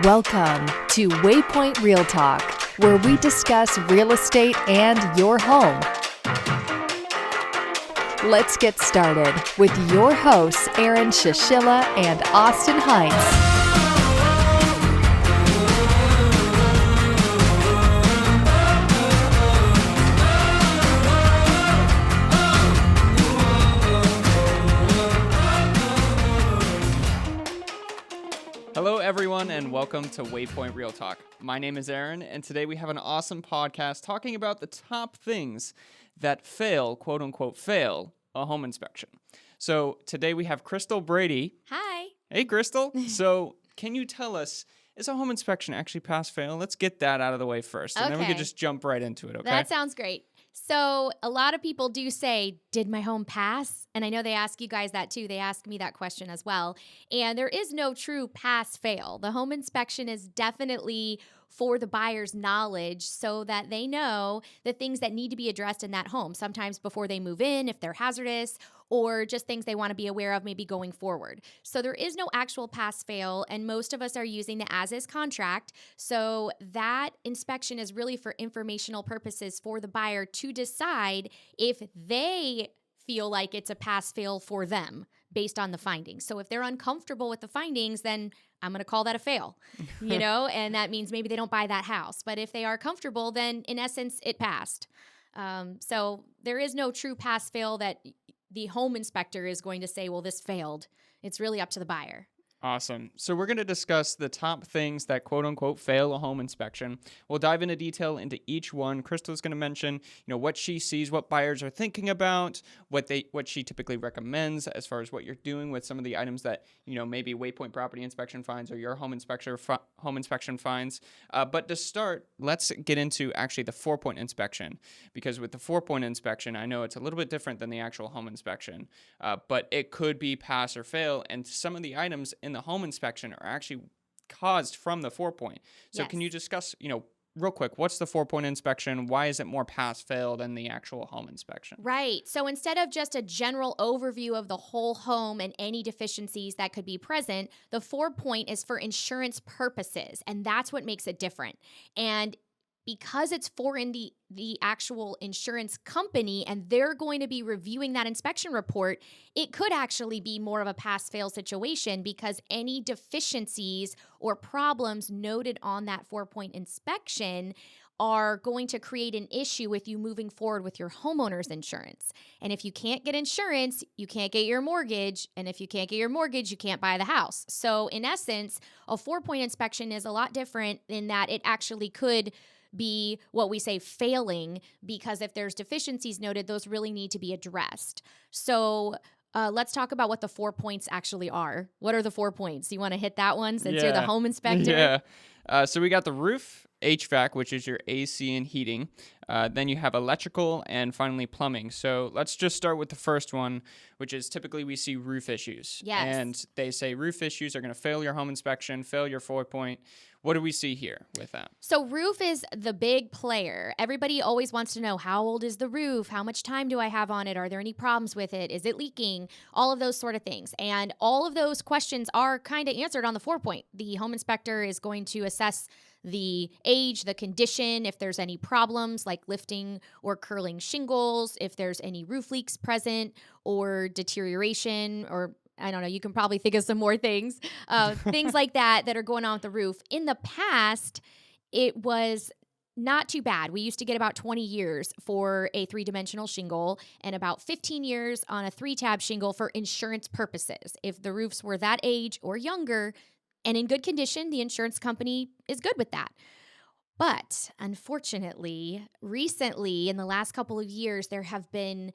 Welcome to Waypoint Real Talk, where we discuss real estate and your home. Let's get started with your hosts, Aaron Shishilla and Austin Hines. Hello, everyone, and welcome to Waypoint Real Talk. My name is Aaron, and today we have an awesome podcast talking about the top things that fail, quote unquote, fail a home inspection. So today we have Crystal Brady. Hi. Hey, Crystal. So can you tell us, is a home inspection actually pass fail? Let's get that out of the way first, and then we can just jump right into it, okay? That sounds great. So a lot of people do say, did my home pass? And I know they ask you guys that too. They ask me that question as well. And there is no true pass fail. The home inspection is definitely for the buyer's knowledge so that they know the things that need to be addressed in that home, sometimes before they move in, if they're hazardous, or just things they want to be aware of maybe going forward. So there is no actual pass fail, and most of us are using the as-is contract. So that inspection is really for informational purposes for the buyer to decide if they feel like it's a pass fail for them based on the findings. So if they're uncomfortable with the findings, then I'm going to call that a fail, and that means maybe they don't buy that house. But if they are comfortable, then in essence, it passed. So there is no true pass fail that the home inspector is going to say, well, this failed. It's really up to the buyer. Awesome. So we're going to discuss the top things that quote unquote fail a home inspection. We'll dive into detail into each one. Crystal's going to mention, what she sees, what buyers are thinking about, what she typically recommends as far as what you're doing with some of the items that, maybe Waypoint Property Inspection finds or your home inspection finds. But to start, let's get into actually the 4-point inspection, because with the 4-point inspection, I know it's a little bit different than the actual home inspection, but it could be pass or fail. And some of the items in the home inspection are actually caused from the 4-point. So Yes. Can you discuss, real quick, what's the 4-point inspection? Why is it more pass-fail than the actual home inspection? Right. So instead of just a general overview of the whole home and any deficiencies that could be present, the 4-point is for insurance purposes, and that's what makes it different. And because it's for the actual insurance company and they're going to be reviewing that inspection report, it could actually be more of a pass-fail situation because any deficiencies or problems noted on that 4-point inspection are going to create an issue with you moving forward with your homeowner's insurance. And if you can't get insurance, you can't get your mortgage. And if you can't get your mortgage, you can't buy the house. So in essence, a 4-point inspection is a lot different in that it actually could be what we say failing, because if there's deficiencies noted, those really need to be addressed. So let's talk about what the 4 points actually are. What are the 4 points? You want to hit that one since you're the home inspector? Yeah. So we got the roof, HVAC, which is your AC and heating. Then you have electrical, and finally plumbing. So let's just start with the first one, which is typically we see roof issues. Yes. And they say roof issues are going to fail your home inspection, fail your 4-point. What do we see here with that? So roof is the big player. Everybody always wants to know, how old is the roof? How much time do I have on it? Are there any problems with it? Is it leaking? All of those sort of things. And all of those questions are kind of answered on the 4-point. The home inspector is going to assess the age, the condition, if there's any problems like lifting or curling shingles, if there's any roof leaks present or deterioration, or I don't know, you can probably think of some more things, things like that are going on with the roof. In the past, it was not too bad. We used to get about 20 years for a 3-dimensional shingle and about 15 years on a 3-tab shingle for insurance purposes. If the roofs were that age or younger and in good condition, the insurance company is good with that. But unfortunately, recently, in the last couple of years, there have been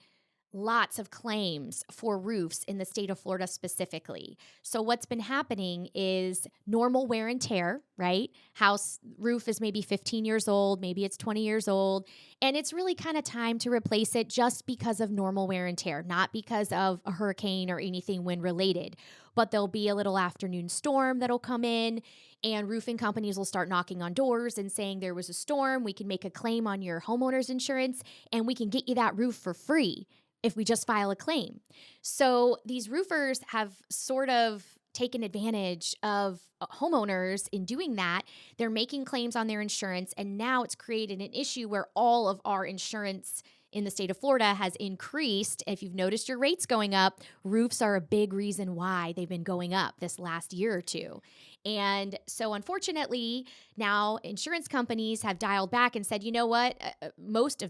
lots of claims for roofs in the state of Florida specifically. So what's been happening is normal wear and tear, right? House roof is maybe 15 years old, maybe it's 20 years old, and it's really kind of time to replace it just because of normal wear and tear, not because of a hurricane or anything wind related. But there'll be a little afternoon storm that'll come in, and roofing companies will start knocking on doors and saying there was a storm, we can make a claim on your homeowner's insurance, and we can get you that roof for free if we just file a claim. So these roofers have sort of taken advantage of homeowners in doing that. They're making claims on their insurance, and now it's created an issue where all of our insurance in the state of Florida has increased. If you've noticed your rates going up, roofs are a big reason why they've been going up this last year or two. And so unfortunately, now insurance companies have dialed back and said, you know what? Most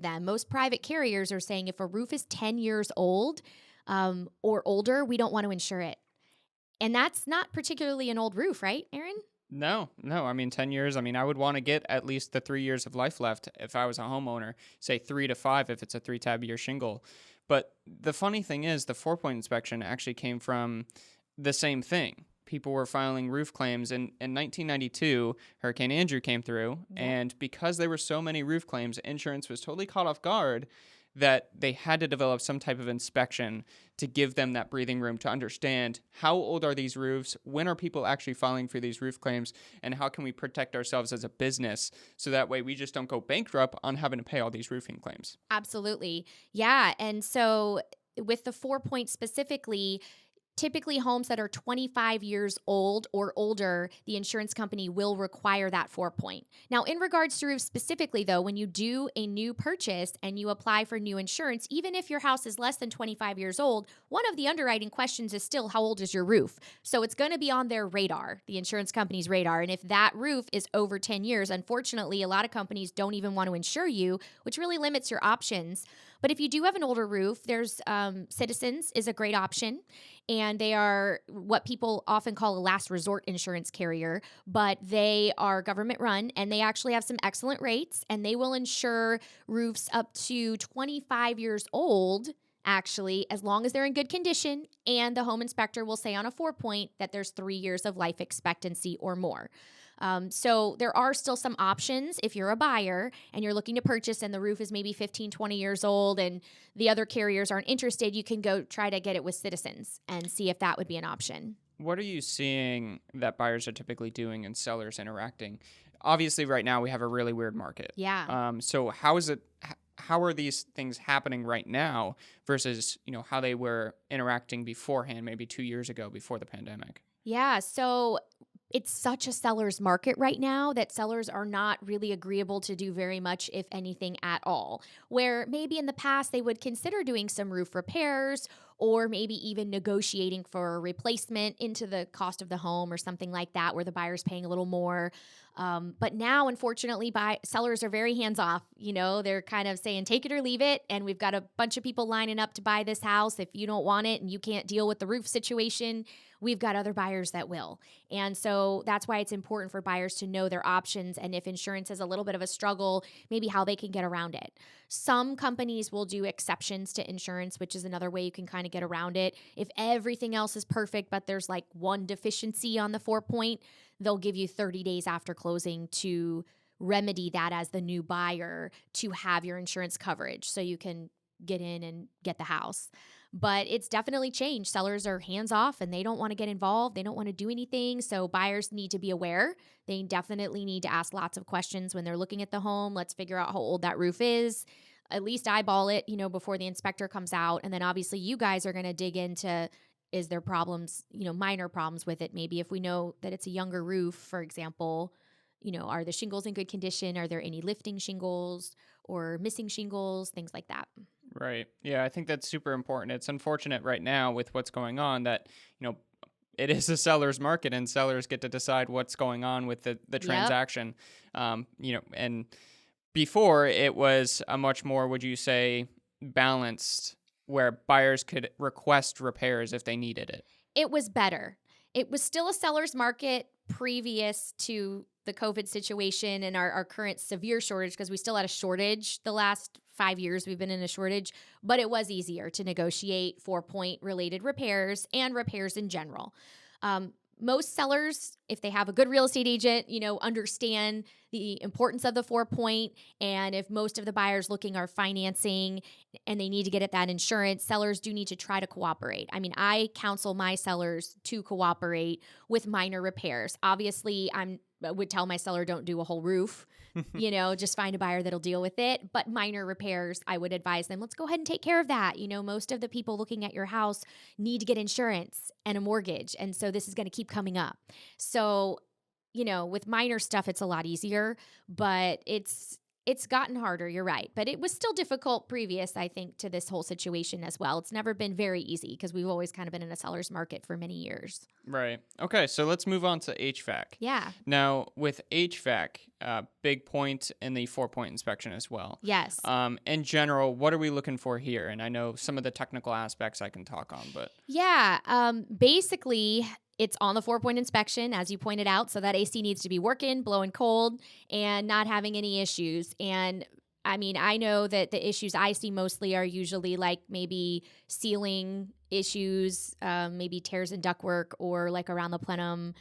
private carriers are saying if a roof is 10 years old or older, we don't want to insure it. And that's not particularly an old roof, right, Aaron? No. I mean, 10 years. I mean, I would want to get at least the 3 years of life left if I was a homeowner, say 3 to 5 if it's a 3-tab year shingle. But the funny thing is, the 4-point inspection actually came from the same thing. People were filing roof claims. In 1992, Hurricane Andrew came through. Yeah. And because there were so many roof claims, insurance was totally caught off guard that they had to develop some type of inspection to give them that breathing room to understand how old are these roofs, when are people actually filing for these roof claims, and how can we protect ourselves as a business so that way we just don't go bankrupt on having to pay all these roofing claims. Absolutely. Yeah. And so with the 4-point specifically, typically homes that are 25 years old or older, the insurance company will require that 4-point. Now, in regards to roofs specifically, though, when you do a new purchase and you apply for new insurance, even if your house is less than 25 years old, one of the underwriting questions is still how old is your roof? So it's going to be on their radar, the insurance company's radar. And if that roof is over 10 years, unfortunately, a lot of companies don't even want to insure you, which really limits your options. But if you do have an older roof, there's Citizens is a great option. And they are what people often call a last resort insurance carrier, but they are government run and they actually have some excellent rates, and they will insure roofs up to 25 years old, actually, as long as they're in good condition. And the home inspector will say on a 4-point that there's 3 years of life expectancy or more. So there are still some options if you're a buyer and you're looking to purchase and the roof is maybe 15, 20 years old and the other carriers aren't interested, you can go try to get it with Citizens and see if that would be an option. What are you seeing that buyers are typically doing and sellers interacting? Obviously, right now we have a really weird market. Yeah. So how are these things happening right now versus, how they were interacting beforehand, maybe 2 years ago before the pandemic? Yeah. So it's such a seller's market right now that sellers are not really agreeable to do very much, if anything at all. Where maybe in the past they would consider doing some roof repairs or maybe even negotiating for a replacement into the cost of the home or something like that where the buyer's paying a little more. But now, unfortunately, sellers are very hands-off. They're kind of saying, take it or leave it. And we've got a bunch of people lining up to buy this house. If you don't want it and you can't deal with the roof situation, we've got other buyers that will. And so that's why it's important for buyers to know their options. And if insurance is a little bit of a struggle, maybe how they can get around it. Some companies will do exceptions to insurance, which is another way you can kind of get around it. If everything else is perfect, but there's like one deficiency on the 4-point, they'll give you 30 days after closing to remedy that as the new buyer to have your insurance coverage so you can get in and get the house. But it's definitely changed. Sellers are hands off and they don't want to get involved. They don't want to do anything. So buyers need to be aware. They definitely need to ask lots of questions when they're looking at the home. Let's figure out how old that roof is. At least eyeball it, before the inspector comes out. And then obviously you guys are going to dig into, is there problems, minor problems with it? Maybe if we know that it's a younger roof, for example, are the shingles in good condition? Are there any lifting shingles or missing shingles? Things like that. Right. Yeah, I think that's super important. It's unfortunate right now with what's going on that, it is a seller's market and sellers get to decide what's going on with the transaction. Yep. And before it was a much more, would you say, balanced where buyers could request repairs if they needed it? It was better. It was still a seller's market previous to the COVID situation and our current severe shortage, because we still had a shortage the last 5 years we've been in a shortage, but it was easier to negotiate 4-point related repairs and repairs in general. Most sellers, if they have a good real estate agent, understand the importance of the 4-point, and if most of the buyers looking are financing and they need to get at that insurance, sellers do need to try to cooperate. I mean, I counsel my sellers to cooperate with minor repairs. Obviously, I would tell my seller, don't do a whole roof, just find a buyer that'll deal with it. But minor repairs, I would advise them, let's go ahead and take care of that. Most of the people looking at your house need to get insurance and a mortgage. And so this is going to keep coming up. So, with minor stuff, it's a lot easier, but it's gotten harder. You're right. But it was still difficult previous, I think, to this whole situation as well. It's never been very easy because we've always kind of been in a seller's market for many years. Right. Okay. So let's move on to HVAC. Yeah. Now, with HVAC, big point in the 4-point inspection as well. Yes. In general, what are we looking for here? And I know some of the technical aspects I can talk on, but yeah. Basically, it's on the 4-point inspection, as you pointed out. So that AC needs to be working, blowing cold, and not having any issues. And I mean, I know that the issues I see mostly are usually like maybe ceiling issues, maybe tears in ductwork, or like around the plenum,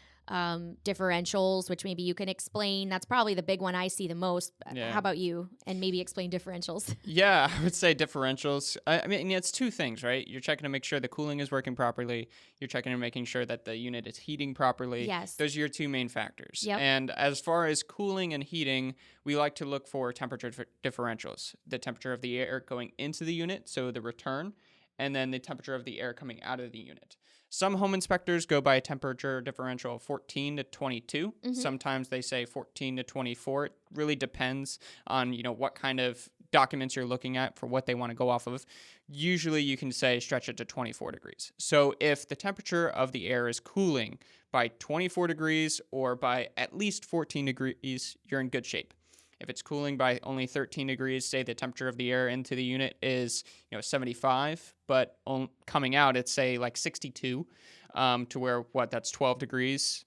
differentials, which maybe you can explain. That's probably the big one I see the most. Yeah. How about you? And maybe explain differentials. Yeah, I would say differentials. I mean, it's two things, right? You're checking to make sure the cooling is working properly. You're checking and making sure that the unit is heating properly. Yes. Those are your two main factors. Yep. And as far as cooling and heating, we like to look for temperature differentials. The temperature of the air going into the unit, so the return, and then the temperature of the air coming out of the unit. Some home inspectors go by a temperature differential of 14 to 22. Mm-hmm. Sometimes they say 14 to 24. It really depends on, what kind of documents you're looking at for what they want to go off of. Usually you can say stretch it to 24 degrees. So if the temperature of the air is cooling by 24 degrees or by at least 14 degrees, you're in good shape. If it's cooling by only 13 degrees, say the temperature of the air into the unit is 75, but coming out it's say like 62, to where that's 12 degrees.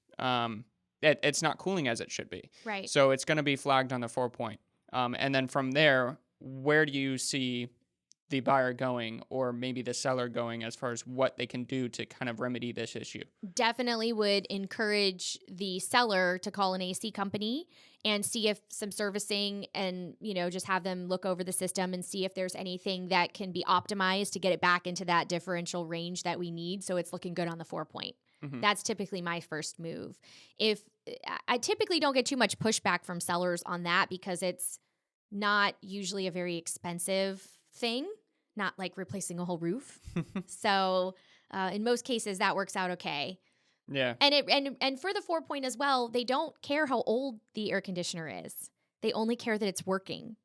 It's not cooling as it should be. Right. So it's going to be flagged on the 4-point. And then from there, where do you see the buyer going, or maybe the seller going, as far as what they can do to kind of remedy this issue? Definitely would encourage the seller to call an AC company and see if some servicing, and just have them look over the system and see if there's anything that can be optimized to get it back into that differential range that we need, so it's looking good on the 4-point. Mm-hmm. That's typically my first move. If I typically don't get too much pushback from sellers on that, because it's not usually a very expensive thing, not like replacing a whole roof. So in most cases that works out okay. Yeah. And for the 4-point as well, they don't care how old the air conditioner is. They only care that it's working.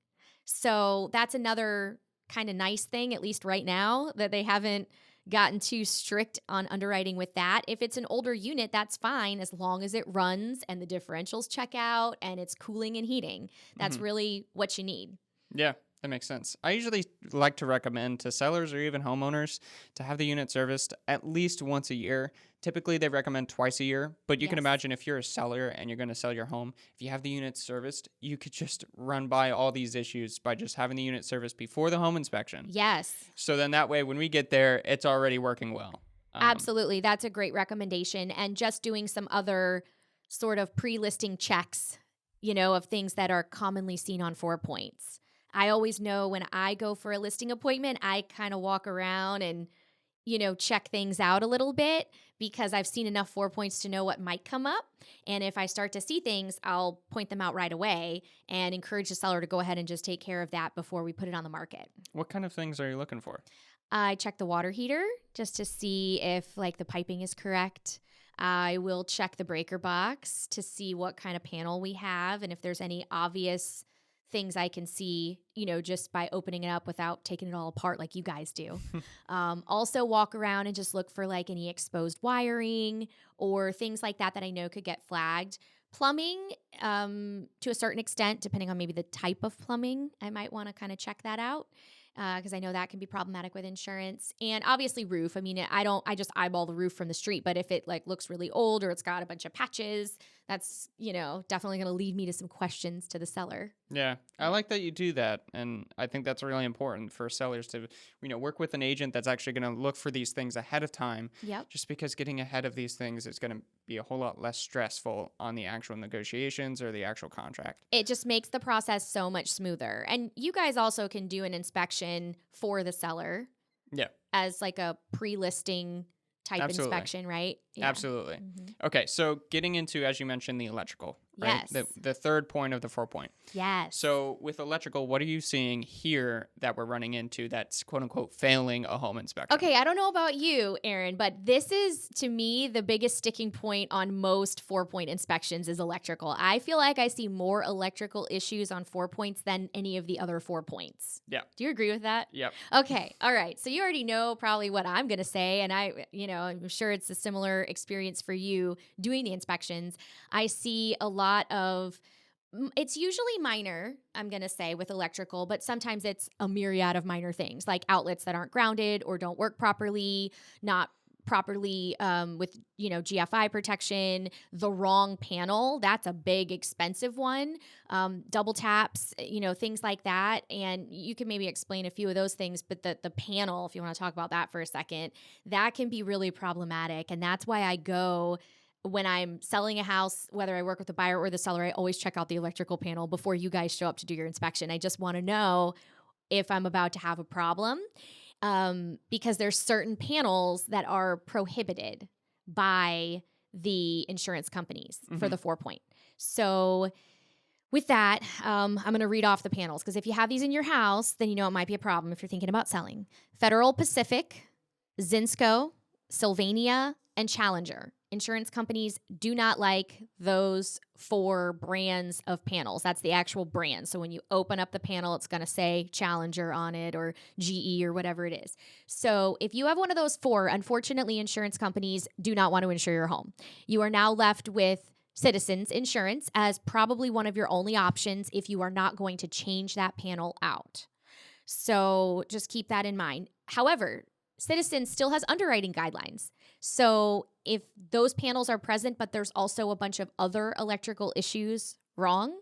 So that's another kind of nice thing, at least right now, that they haven't gotten too strict on underwriting with that. If it's an older unit, that's fine, as long as it runs and the differentials check out and it's cooling and heating. That's really what you need. Yeah. That makes sense. I usually like to recommend to sellers or even homeowners to have the unit serviced at least once a year. Typically, they recommend twice a year, but you can imagine if you're a seller and you're going to sell your home, if you have the unit serviced, you could just run by all these issues by just having the unit serviced before the home inspection. Yes. So then that way, when we get there, it's already working well. Absolutely. That's a great recommendation. And just doing some other sort of pre-listing checks, of things that are commonly seen on 4-points. I always know when I go for a listing appointment, I kind of walk around and, check things out a little bit, because I've seen enough 4-points to know what might come up. And if I start to see things, I'll point them out right away and encourage the seller to go ahead and just take care of that before we put it on the market. What kind of things are you looking for? I check the water heater just to see if the piping is correct. I will check the breaker box to see what kind of panel we have and if there's any obvious things I can see, just by opening it up without taking it all apart like you guys do. Also walk around and just look for any exposed wiring or things like that I know could get flagged. Plumbing, to a certain extent, depending on maybe the type of plumbing, I might want to kind of check that out, because I know that can be problematic with insurance. And obviously roof. I mean, I just eyeball the roof from the street, but if it looks really old or it's got a bunch of patches, that's, definitely going to lead me to some questions to the seller. Yeah, I like that you do that, and I think that's really important for sellers to, work with an agent that's actually going to look for these things ahead of time. Yep. Just because getting ahead of these things is going to be a whole lot less stressful on the actual negotiations or the actual contract. It just makes the process so much smoother. And you guys also can do an inspection for the seller Yeah, as like a pre-listing type absolutely. inspection, right? Yeah. Absolutely. Mhm. Okay, so getting into, as you mentioned, the electrical, right? Yes. The third point of the 4-point. Yes. So with electrical, what are you seeing here that we're running into that's quote unquote failing a home inspection? Okay, I don't know about you, Aaron, but this is, to me, the biggest sticking point on most 4-point inspections is electrical. I feel like I see more electrical issues on 4 points than any of the other 4 points. Yeah. Do you agree with that? Yep. Okay, all right. So you already know probably what I'm going to say, and I'm sure it's a similar experience for you doing the inspections. I see a lot of it's usually minor, I'm going to say, with electrical, but sometimes it's a myriad of minor things like outlets that aren't grounded or don't work properly, not properly with, GFI protection, the wrong panel. That's a big, expensive one. Double taps, things like that. And you can maybe explain a few of those things, but the panel, if you want to talk about that for a second, that can be really problematic. And that's why I go when I'm selling a house, whether I work with the buyer or the seller, I always check out the electrical panel before you guys show up to do your inspection. I just want to know if I'm about to have a problem because there's certain panels that are prohibited by the insurance companies for the 4-point. So with that, I'm going to read off the panels because if you have these in your house, then it might be a problem if you're thinking about selling. Federal Pacific, Zinsco, Sylvania, and Challenger. Insurance companies do not like those 4 brands of panels. That's the actual brand. So when you open up the panel, it's going to say Challenger on it or GE or whatever it is. So if you have one of those 4, unfortunately, insurance companies do not want to insure your home. You are now left with Citizens Insurance as probably one of your only options if you are not going to change that panel out. So just keep that in mind. However, Citizens still has underwriting guidelines. So if those panels are present, but there's also a bunch of other electrical issues wrong,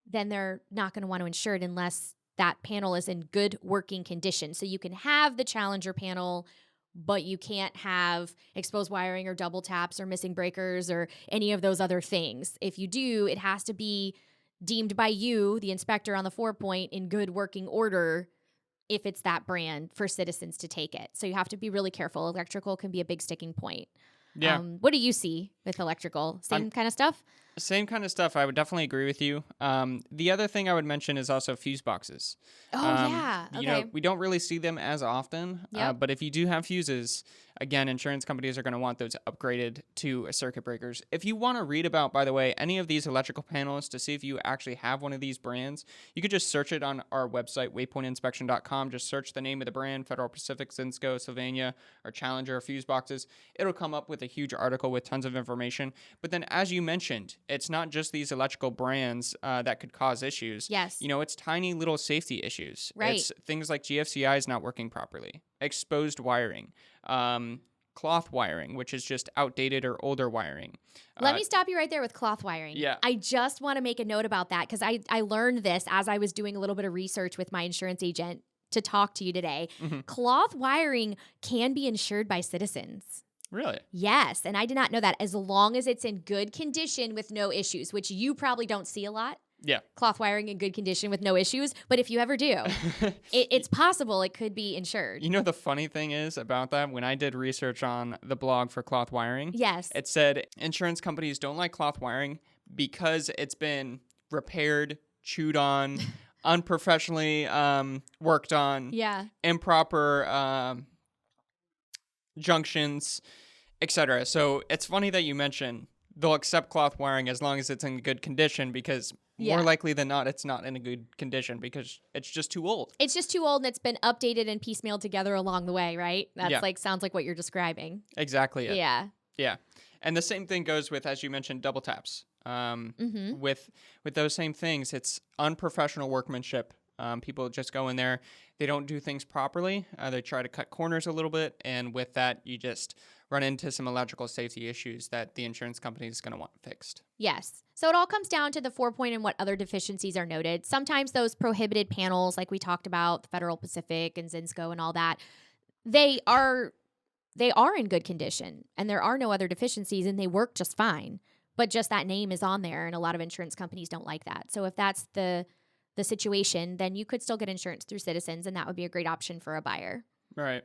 then they're not going to want to insure it unless that panel is in good working condition. So you can have the Challenger panel, but you can't have exposed wiring or double taps or missing breakers or any of those other things. If you do, it has to be deemed by you, the inspector on the 4-point, in good working order if it's that brand for Citizens to take it. So you have to be really careful. Electrical can be a big sticking point. Yeah. What do you see with electrical? Same kind of stuff? Same kind of stuff. I would definitely agree with you. The other thing I would mention is also fuse boxes. Oh, yeah. Okay. We don't really see them as often, Yep. but if you do have fuses, again, insurance companies are going to want those upgraded to circuit breakers. If you want to read about, by the way, any of these electrical panels to see if you actually have one of these brands, you could just search it on our website, waypointinspection.com. Just search the name of the brand, Federal Pacific, Zinsco, Sylvania, or Challenger, or fuse boxes. It'll come up with a huge article with tons of information. But then, as you mentioned, it's not just these electrical brands that could cause issues. Yes. It's tiny little safety issues. Right. It's things like GFCIs not working properly, exposed wiring, cloth wiring, which is just outdated or older wiring. Let me stop you right there with cloth wiring. Yeah. I just want to make a note about that because I learned this as I was doing a little bit of research with my insurance agent to talk to you today. Mm-hmm. Cloth wiring can be insured by Citizens. Really? Yes, and I did not know that. As long as it's in good condition with no issues, which you probably don't see a lot. Yeah. Cloth wiring in good condition with no issues. But if you ever do, it's possible it could be insured. The funny thing is about that, when I did research on the blog for cloth wiring, Yes. it said insurance companies don't like cloth wiring because it's been repaired, chewed on, unprofessionally worked on, Yeah. improper junctions, etc. So it's funny that you mention they'll accept cloth wiring as long as it's in good condition because more likely than not, it's not in a good condition because it's just too old. It's just too old and it's been updated and piecemealed together along the way, right? That's sounds like what you're describing. Exactly. It. Yeah. Yeah. And the same thing goes with, as you mentioned, double taps. Mm-hmm. With those same things, it's unprofessional workmanship. People just go in there, they don't do things properly. They try to cut corners a little bit, and with that, you just run into some electrical safety issues that the insurance company is going to want fixed. Yes. So it all comes down to the 4-point and what other deficiencies are noted. Sometimes those prohibited panels, like we talked about, the Federal Pacific and Zinsco and all that, they are in good condition and there are no other deficiencies and they work just fine. But just that name is on there, and a lot of insurance companies don't like that. So if that's the situation, then you could still get insurance through Citizens, and that would be a great option for a buyer. Right.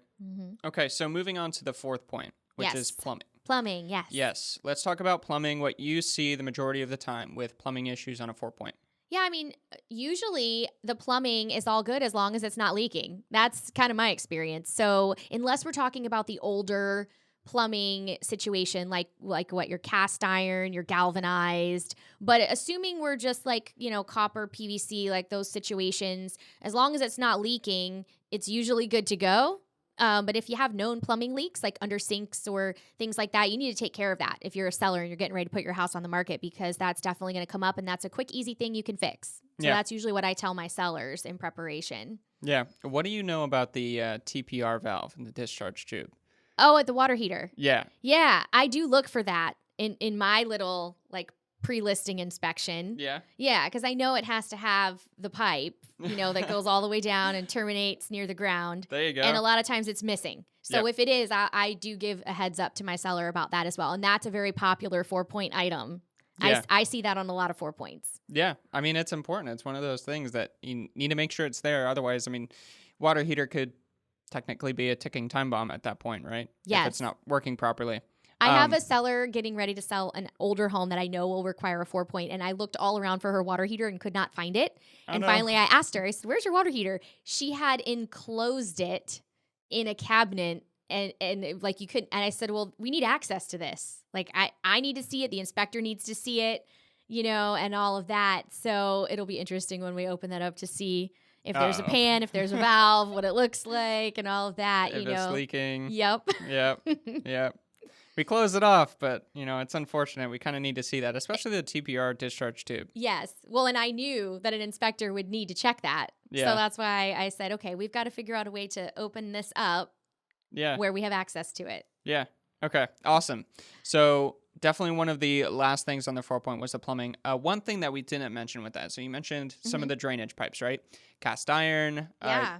Okay, so moving on to the 4th point, which is plumbing. Plumbing, yes. Yes. Let's talk about plumbing, what you see the majority of the time with plumbing issues on a 4-point. Yeah, I mean, usually the plumbing is all good as long as it's not leaking. That's kind of my experience. So unless we're talking about the older plumbing situation, like what, your cast iron, your galvanized, but assuming we're just like, copper, PVC, like those situations, as long as it's not leaking, it's usually good to go. But if you have known plumbing leaks, like under sinks or things like that, you need to take care of that if you're a seller and you're getting ready to put your house on the market, because that's definitely going to come up, and that's a quick, easy thing you can fix. So that's usually what I tell my sellers in preparation. Yeah. What do you know about the TPR valve and the discharge tube? Oh, at the water heater. Yeah. Yeah, I do look for that in my little pre-listing inspection. Yeah. Yeah, because I know it has to have the pipe, that goes all the way down and terminates near the ground. There you go. And a lot of times it's missing. So if it is, I do give a heads up to my seller about that as well. And that's a very popular 4-point item. Yeah. I see that on a lot of 4 points. Yeah. I mean, it's important. It's one of those things that you need to make sure it's there. Otherwise, I mean, water heater could technically be a ticking time bomb at that point, right? Yes. If it's not working properly. I have a seller getting ready to sell an older home that I know will require a 4-point, and I looked all around for her water heater and could not find it. And finally I asked her, I said, "Where's your water heater?" She had enclosed it in a cabinet, and you couldn't. And I said, "Well, we need access to this. I need to see it. The inspector needs to see it, and all of that." So it'll be interesting when we open that up to see if there's a pan, if there's a valve, what it looks like, and all of that. If it's leaking. Yep. Yep. We close it off, but, it's unfortunate. We kind of need to see that, especially the TPR discharge tube. Yes. Well, and I knew that an inspector would need to check that. Yeah. So that's why I said, okay, we've got to figure out a way to open this up where we have access to it. Yeah. Okay. Awesome. So definitely one of the last things on the 4-point was the plumbing. One thing that we didn't mention with that, so you mentioned some of the drainage pipes, right? Cast iron,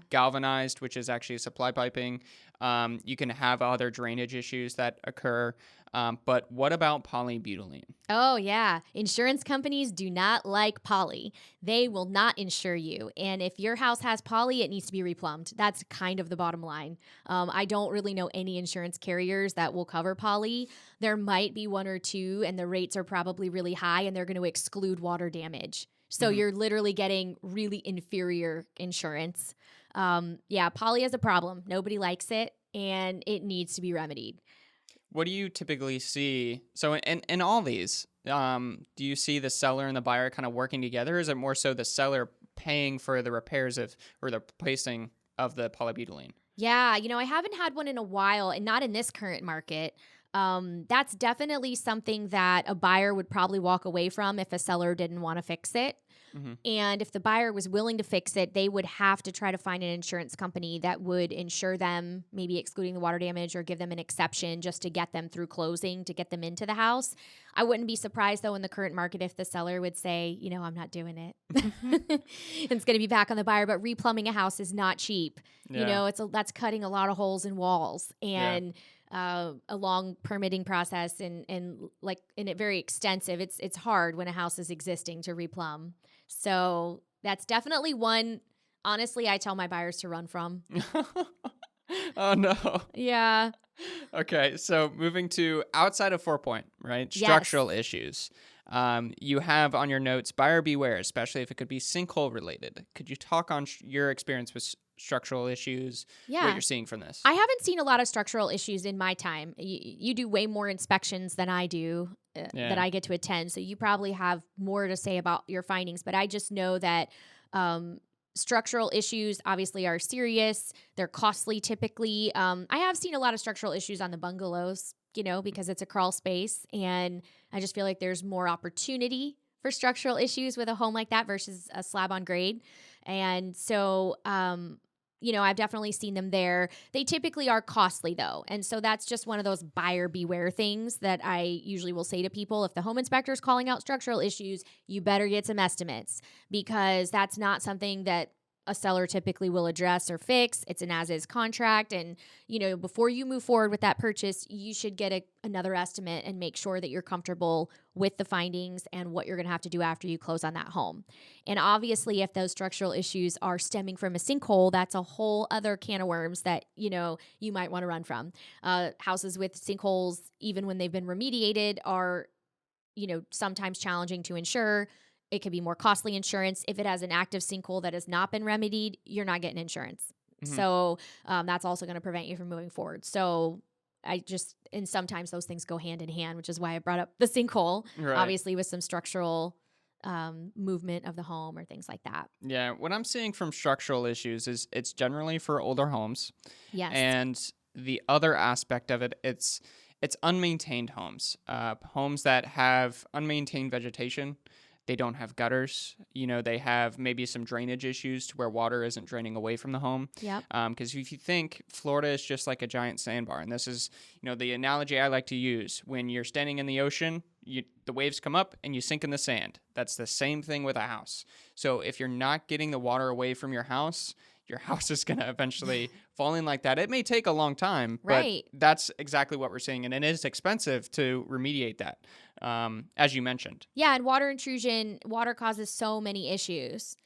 galvanized, which is actually supply piping. You can have other drainage issues that occur. But what about polybutylene? Oh, yeah. Insurance companies do not like poly. They will not insure you. And if your house has poly, it needs to be replumbed. That's kind of the bottom line. I don't really know any insurance carriers that will cover poly. There might be one or two, and the rates are probably really high, and they're going to exclude water damage. So you're literally getting really inferior insurance. Poly is a problem. Nobody likes it, and it needs to be remedied. What do you typically see? So in all these, do you see the seller and the buyer kind of working together? Or is it more so the seller paying for the repairs or the replacing of the polybutylene? Yeah, I haven't had one in a while, and not in this current market. That's definitely something that a buyer would probably walk away from if a seller didn't want to fix it. And if the buyer was willing to fix it, they would have to try to find an insurance company that would insure them, maybe excluding the water damage, or give them an exception just to get them through closing, to get them into the house. I wouldn't be surprised, though, in the current market if the seller would say, I'm not doing it. It's going to be back on the buyer. But replumbing a house is not cheap. Yeah. That's cutting a lot of holes in walls, and a long permitting process, and it very extensive. It's hard when a house is existing to replumb. So that's definitely one, honestly, I tell my buyers to run from. Oh, no. Yeah. Okay, so moving to outside of 4-point, right? Structural issues. You have on your notes, buyer beware, especially if it could be sinkhole related. Could you talk on your experience with structural issues, what you're seeing from this? I haven't seen a lot of structural issues in my time. You do way more inspections than I do, that I get to attend. So you probably have more to say about your findings. But I just know that structural issues obviously are serious. They're costly typically. I have seen a lot of structural issues on the bungalows, because it's a crawl space. And I just feel like there's more opportunity for structural issues with a home like that versus a slab on grade. And so I've definitely seen them there. They typically are costly though. And so that's just one of those buyer beware things that I usually will say to people. If the home inspector is calling out structural issues, you better get some estimates, because that's not something that a seller typically will address or fix. It's an as-is contract. And, before you move forward with that purchase, you should get another estimate and make sure that you're comfortable with the findings and what you're going to have to do after you close on that home. And obviously, if those structural issues are stemming from a sinkhole, that's a whole other can of worms that, you might want to run from. Houses with sinkholes, even when they've been remediated, are, sometimes challenging to insure. It could be more costly insurance. If it has an active sinkhole that has not been remedied, you're not getting insurance. Mhm. So that's also going to prevent you from moving forward. So and sometimes those things go hand in hand, which is why I brought up the sinkhole, Right. obviously with some structural movement of the home or things like that. Yeah, what I'm seeing from structural issues is it's generally for older homes. Yes. And the other aspect of it, it's unmaintained homes, homes that have unmaintained vegetation. They don't have gutters. They have maybe some drainage issues to where water isn't draining away from the home. Yep. Because if you think Florida is just like a giant sandbar, and this is, the analogy I like to use. When you're standing in the ocean, the waves come up and you sink in the sand. That's the same thing with a house. So if you're not getting the water away from your house is going to eventually fall in like that. It may take a long time, but Right. that's exactly what we're seeing. And it is expensive to remediate that, as you mentioned. Yeah, and water intrusion, water causes so many issues.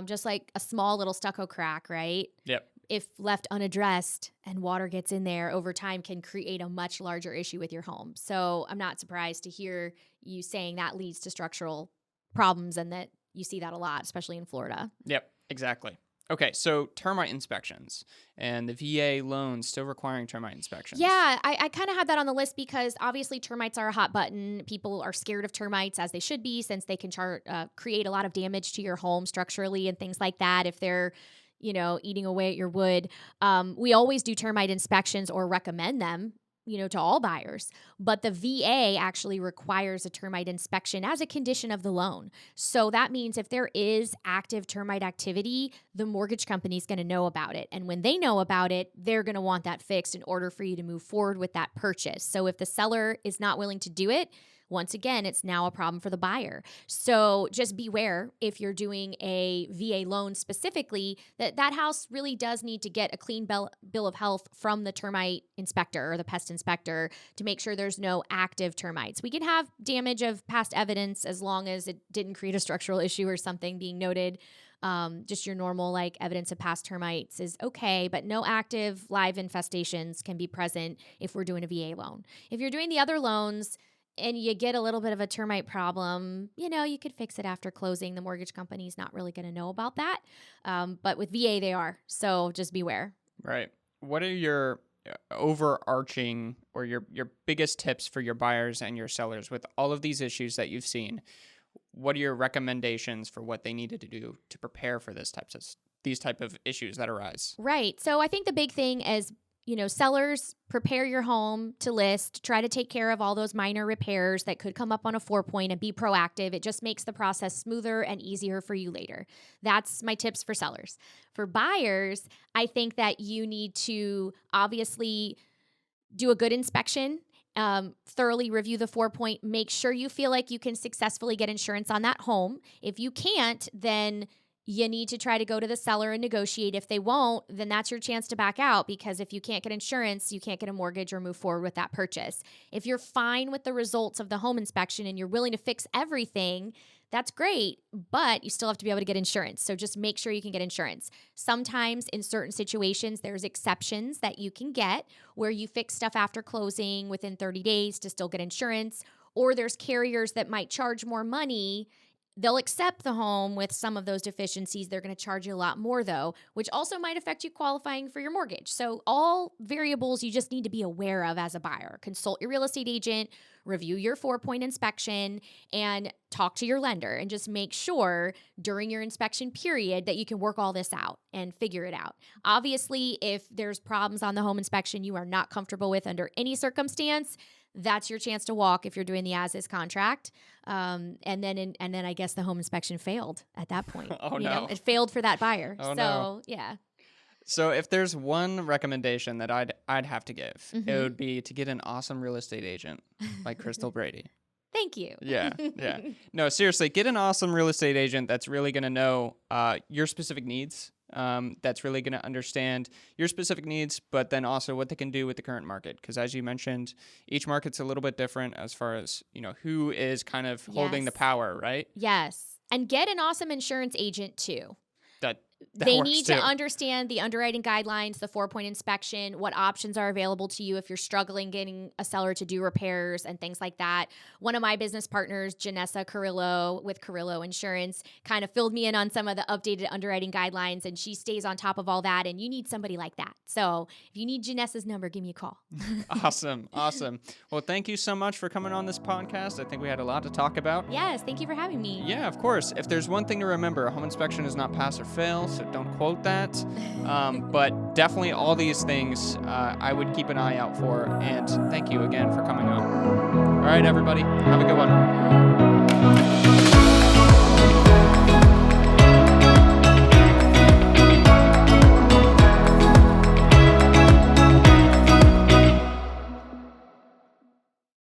Just like a small little stucco crack, right? Yep. If left unaddressed and water gets in there over time, can create a much larger issue with your home. So I'm not surprised to hear you saying that leads to structural problems, and that you see that a lot, especially in Florida. Yep, exactly. Okay, so termite inspections and the VA loans still requiring termite inspections. Yeah, I kind of had that on the list because obviously termites are a hot button. People are scared of termites, as they should be, since they can create a lot of damage to your home structurally and things like that if they're eating away at your wood. We always do termite inspections or recommend them, to all buyers. But the VA actually requires a termite inspection as a condition of the loan. So that means if there is active termite activity, the mortgage company is going to know about it. And when they know about it, they're going to want that fixed in order for you to move forward with that purchase. So if the seller is not willing to do it, once again, it's now a problem for the buyer. So just beware if you're doing a VA loan specifically, that house really does need to get a clean bill of health from the termite inspector or the pest inspector to make sure there's no active termites. We can have damage of past evidence as long as it didn't create a structural issue or something being noted. Just your normal evidence of past termites is okay, but no active live infestations can be present if we're doing a VA loan. If you're doing the other loans, and you get a little bit of a termite problem, you could fix it after closing. The mortgage company's not really going to know about that. But with VA, they are. So just beware. Right. What are your overarching or your biggest tips for your buyers and your sellers with all of these issues that you've seen? What are your recommendations for what they needed to do to prepare for these type of issues that arise? Right. So I think the big thing is, sellers, prepare your home to list. Try to take care of all those minor repairs that could come up on a 4-point and be proactive. It just makes the process smoother and easier for you later. That's my tips for sellers. For buyers, I think that you need to obviously do a good inspection. Thoroughly review the 4-point. Make sure you feel like you can successfully get insurance on that home. If you can't, then you need to try to go to the seller and negotiate. If they won't, then that's your chance to back out, because if you can't get insurance, you can't get a mortgage or move forward with that purchase. If you're fine with the results of the home inspection and you're willing to fix everything, that's great, but you still have to be able to get insurance. So just make sure you can get insurance. Sometimes in certain situations, there's exceptions that you can get where you fix stuff after closing within 30 days to still get insurance, or there's carriers that might charge more money. They'll accept the home with some of those deficiencies. They're going to charge you a lot more, though, which also might affect you qualifying for your mortgage. So all variables you just need to be aware of as a buyer. Consult your real estate agent, review your 4-point inspection, and talk to your lender, and just make sure during your inspection period that you can work all this out and figure it out. Obviously, if there's problems on the home inspection you are not comfortable with under any circumstance, that's your chance to walk if you're doing the as-is contract. And then I guess the home inspection failed at that point. Oh, no. It failed for that buyer. Oh, so, no. yeah. So if there's one recommendation that I'd have to give, it would be to get an awesome real estate agent like Crystal Brady. Thank you. Yeah. No, seriously, get an awesome real estate agent that's really going to know your specific needs. That's really going to understand your specific needs, but then also what they can do with the current market. Because as you mentioned, each market's a little bit different as far as, who is kind of holding the power, right? Yes. And get an awesome insurance agent too. That They works need too. to understand the underwriting guidelines, the 4-point inspection, what options are available to you if you're struggling getting a seller to do repairs and things like that. One of my business partners, Janessa Carrillo with Carrillo Insurance, kind of filled me in on some of the updated underwriting guidelines, and she stays on top of all that, and you need somebody like that. So if you need Janessa's number, give me a call. Awesome. Well, thank you so much for coming on this podcast. I think we had a lot to talk about. Yes, thank you for having me. Yeah, of course. If there's one thing to remember, a home inspection is not pass or fail, so don't quote that. But definitely all these things I would keep an eye out for. And thank you again for coming on. All right, everybody. Have a good one.